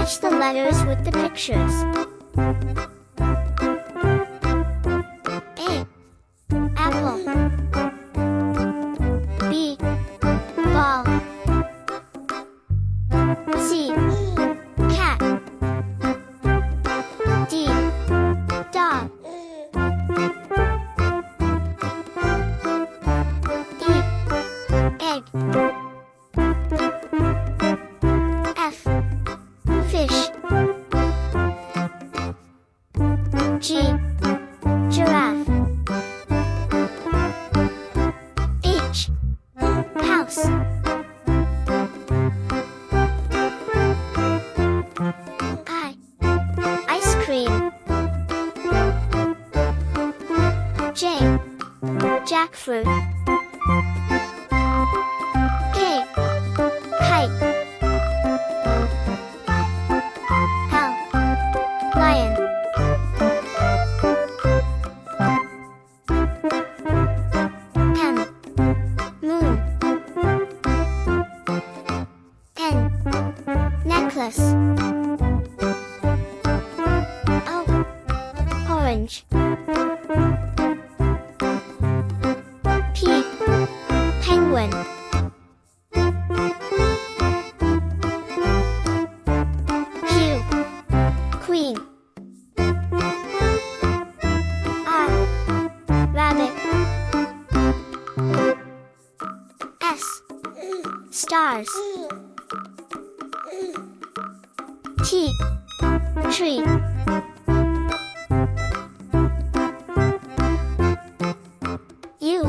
Match the letters with the pictures. A. Apple. B. Ball. C. Cat. D. Dog. E. Egg. F. Fish. G. Giraffe. H. House. I. Ice cream. J. Jackfruit. K. Kite. L. Lion. M. Moon. N. Necklace. O. Orange. P. Penguin. Q. Queen. R. Rabbit. S. Stars. T. Tree. U.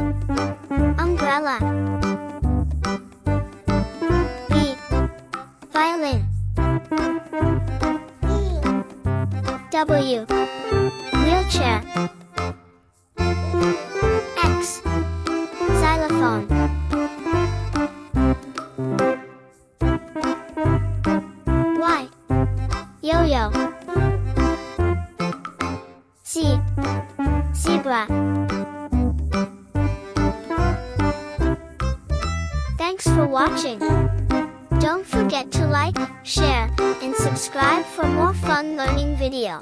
Umbrella. V. Violin. W. Wheelchair. X. Xylophone. Y. Yo-yo. Z. Zebra. Thanks for watching. Don't forget to like, share, and subscribe for more fun learning video.